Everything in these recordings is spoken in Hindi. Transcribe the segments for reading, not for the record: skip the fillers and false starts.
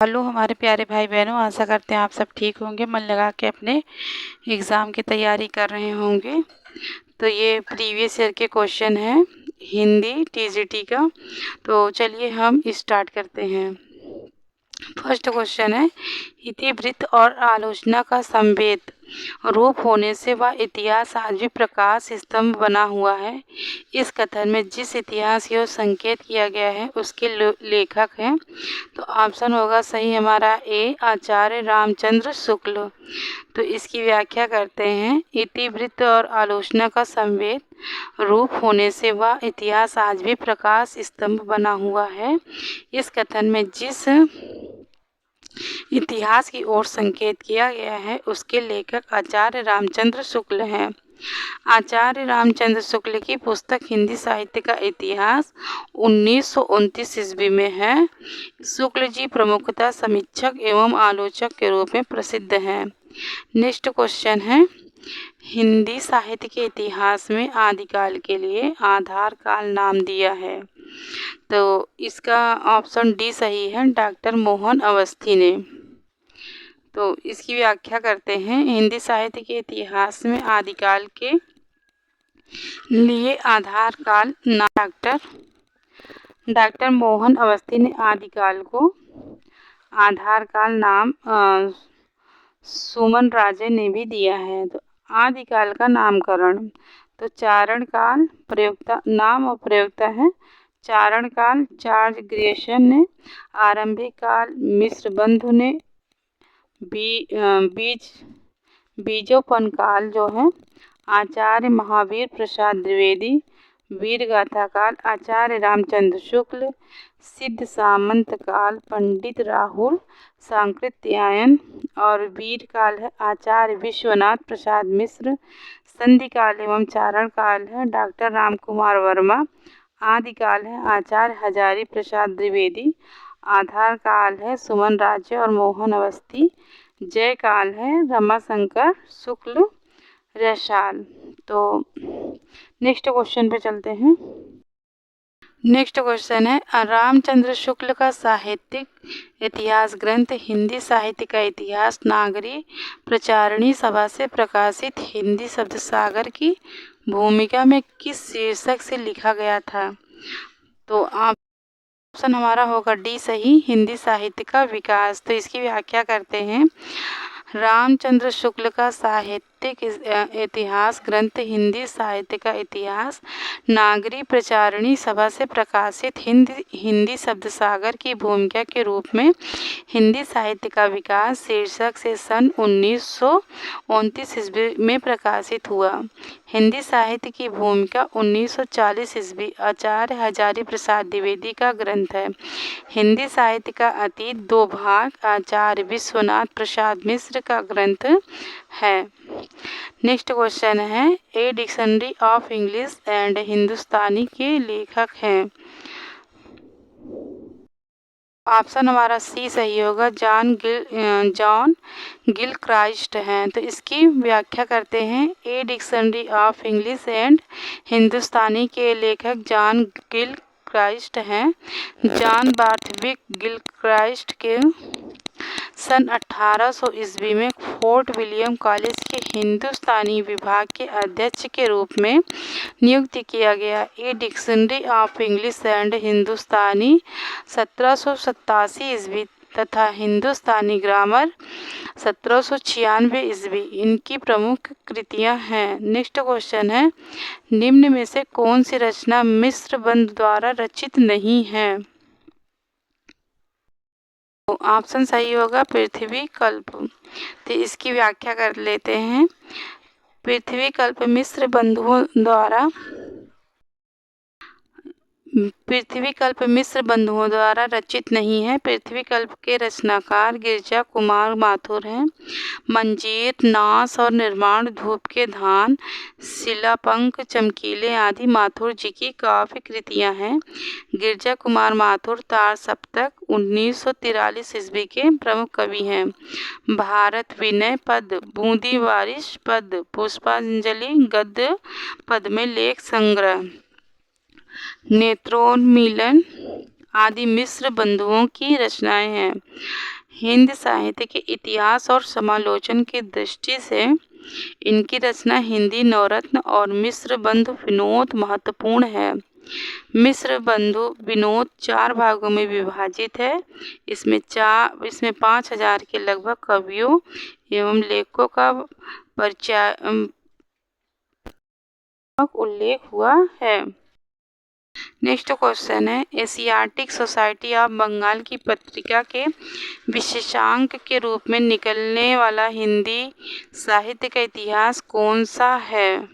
हेलो हमारे प्यारे भाई बहनों, आशा करते हैं आप सब ठीक होंगे, मन लगा के अपने एग्ज़ाम की तैयारी कर रहे होंगे। तो ये प्रीवियस ईयर के क्वेश्चन हैं हिंदी टीजीटी का। तो चलिए हम स्टार्ट करते हैं। फर्स्ट क्वेश्चन है, इतिवृत्त और आलोचना का संवेद रूप होने से वह इतिहास आज भी प्रकाश स्तंभ बना हुआ है। इस कथन में जिस इतिहास की ओर संकेत किया गया है उसके लेखक हैं। तो ऑप्शन होगा सही हमारा ए, आचार्य रामचंद्र शुक्ल। तो इसकी व्याख्या करते हैं, इतिवृत्त और आलोचना का संवेद रूप होने से वह इतिहास आज भी प्रकाश स्तंभ बना हुआ है। इस कथन में जिस इतिहास की ओर संकेत किया गया है उसके लेखक आचार्य रामचंद्र शुक्ल हैं। आचार्य रामचंद्र शुक्ल की पुस्तक हिंदी साहित्य का इतिहास 1929 ईस्वी में है। शुक्ल जी प्रमुखतः समीक्षक एवं आलोचक के रूप में प्रसिद्ध हैं। नेक्स्ट क्वेश्चन है, हिंदी साहित्य के इतिहास में आदिकाल के लिए आधार काल नाम दिया है। तो इसका ऑप्शन डी सही है, डॉक्टर मोहन अवस्थी ने। तो इसकी व्याख्या करते हैं, हिंदी साहित्य के इतिहास में आदिकाल के लिए आधार काल नाम डॉक्टर मोहन अवस्थी ने आदिकाल को आधार काल नाम सुमन राजे ने भी दिया है। तो आदिकाल का नामकरण, तो चारण काल प्रयोक्ता नाम और प्रयोक्ता है। चारण काल चार्ल्स ग्रियर्सन ने, आरंभिक काल मिश्र बंधु ने, बीजोपन काल जो है आचार्य महावीर प्रसाद द्विवेदी, वीरगाथा काल आचार्य रामचंद्र शुक्ल, सिद्ध सामंत काल पंडित राहुल सांकृत्यायन और वीर काल है आचार्य विश्वनाथ प्रसाद मिश्र। संधि काल एवं चारण काल है डॉक्टर राम कुमार वर्मा। आदिकाल है आचार्य हजारी प्रसाद द्विवेदी। आधार काल है सुमन राज्य और मोहन अवस्थी। जय काल है रमाशंकर शुक्ल रसाल। तो नेक्स्ट क्वेश्चन पे चलते हैं। नेक्स्ट क्वेश्चन है, रामचंद्र शुक्ल का साहित्यिक इतिहास ग्रंथ हिंदी साहित्य का इतिहास नागरी प्रचारणी सभा से प्रकाशित हिंदी शब्द सागर की भूमिका में किस शीर्षक से लिखा गया था। तो ऑप्शन हमारा होगा डी सही, हिंदी साहित्य का विकास। तो इसकी व्याख्या करते हैं, रामचंद्र शुक्ल का साहित्यिक इतिहास ग्रंथ हिंदी साहित्य का इतिहास नागरी प्रचारणी सभा से प्रकाशित हिंदी शब्द सागर की भूमिका के रूप में हिंदी साहित्य का विकास शीर्षक से सन 1929 ईस्वी में प्रकाशित हुआ। हिंदी साहित्य की भूमिका 1940 ईस्वी आचार्य हजारी प्रसाद द्विवेदी का ग्रंथ है। हिंदी साहित्य का अतीत 2 भाग आचार्य विश्वनाथ प्रसाद मिश्र का ग्रंथ है। नेक्स्ट क्वेश्चन है, a dictionary of English and Hindustani के लेखक हैं। ऑप्शन हमारा सी सही होगा, जॉन गिलक्राइस्ट हैं। तो इसकी व्याख्या करते हैं, a dictionary of English and Hindustani के लेखक जॉन गिलक्राइस्ट हैं। जॉन बार्थविक गिलक्राइस्ट के सन 1800 ईस्वी में फोर्ट विलियम कॉलेज के हिंदुस्तानी विभाग के अध्यक्ष के रूप में नियुक्त किया गया। A dictionary of English and Hindustani 1787 ईस्वी तथा हिंदुस्तानी ग्रामर 1796 ईस्वी इनकी प्रमुख कृतियां हैं। नेक्स्ट क्वेश्चन है, निम्न में से कौन सी रचना मिश्र बंधु द्वारा रचित नहीं है। तो ऑप्शन सही होगा पृथ्वी कल्प। तो इसकी व्याख्या कर लेते हैं, पृथ्वी कल्प मिश्र बंधुओं द्वारा रचित नहीं है। पृथ्वी कल्प के रचनाकार गिरजा कुमार माथुर हैं। मंजीर, नास और निर्माण, धूप के धान, शिलापंख, चमकीले आदि माथुर जी की काव्य कृतियां हैं। गिरजा कुमार माथुर तार सप्तक 1943 ईस्वी के प्रमुख कवि हैं। भारत विनय पद, बूंदी बारिश पद, पुष्पांजलि गद्य पद में लेख संग्रह, नेत्रोन्मीलन आदि मिश्र बंधुओं की रचनाएं हैं। हिंद साहित्य के इतिहास और समालोचन की दृष्टि से इनकी रचना हिंदी नवरत्न और मिश्र बंधु विनोद महत्वपूर्ण है। मिश्र बंधु विनोद 4 भागों में विभाजित है। इसमें 5000 के लगभग कवियों एवं लेखकों का उल्लेख हुआ है। नेक्स्ट क्वेश्चन है, एशियाटिक सोसाइटी ऑफ बंगाल की पत्रिका के विशेषांक के रूप में निकलने वाला हिंदी साहित्य का इतिहास कौन सा है?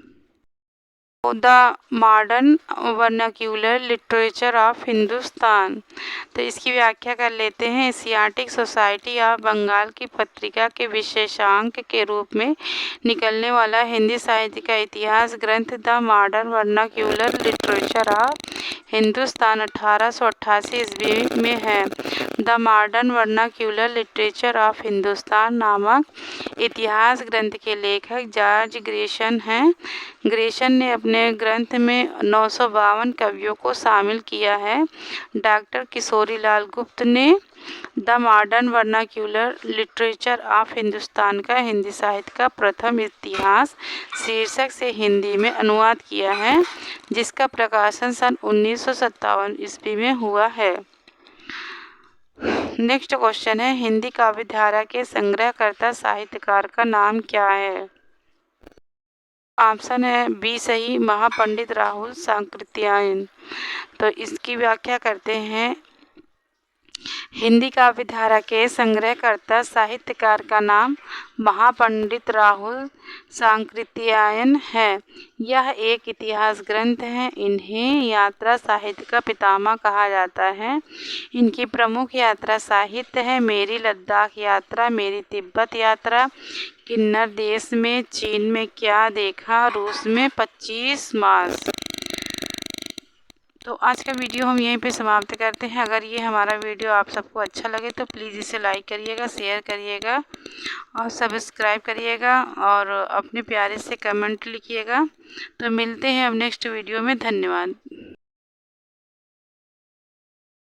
The modern vernacular literature of Hindustan. तो इसकी व्याख्या कर लेते हैं। एशियाटिक सोसाइटी ऑफ बंगाल की पत्रिका के विशेषांक के रूप में निकलने वाला हिंदी साहित्य का इतिहास ग्रंथ the modern vernacular literature of Hindustan 1888 ईस्वी में है। The modern vernacular literature of Hindustan नामक इतिहास ग्रंथ के लेखक जॉर्ज ग्रेसन हैं। ग्रेसन ने अपने ग्रंथ में 952 कवियों को शामिल किया है। डॉक्टर किशोरीलाल गुप्त ने the modern vernacular literature of Hindustan का हिंदी साहित्य का प्रथम इतिहास शीर्षक से हिंदी में अनुवाद किया है, जिसका प्रकाशन सन 1957 ईस्वी में हुआ है। नेक्स्ट क्वेश्चन है, हिंदी काव्य धारा के संग्रहकर्ता साहित्यकार का नाम क्या है? ऑप्शन है बी सही, महापंडित राहुल सांकृत्यायन। तो इसकी व्याख्या करते हैं। हिंदी काव्य धारा के संग्रहकर्ता साहित्यकार का नाम महापंडित राहुल सांकृत्यायन है। यह एक इतिहास ग्रंथ है। इन्हें यात्रा साहित्य का पितामह कहा जाता है। इनकी प्रमुख यात्रा साहित्य है मेरी लद्दाख यात्रा, मेरी तिब्बत यात्रा, किन्नर देश में, चीन में क्या देखा, रूस में 25 मार्च। तो आज का वीडियो हम यहीं पे समाप्त करते हैं। अगर ये हमारा वीडियो आप सबको अच्छा लगे तो प्लीज़ इसे लाइक करिएगा, शेयर करिएगा और सब्सक्राइब करिएगा और अपने प्यारे से कमेंट लिखिएगा। तो मिलते हैं अब नेक्स्ट वीडियो में। धन्यवाद।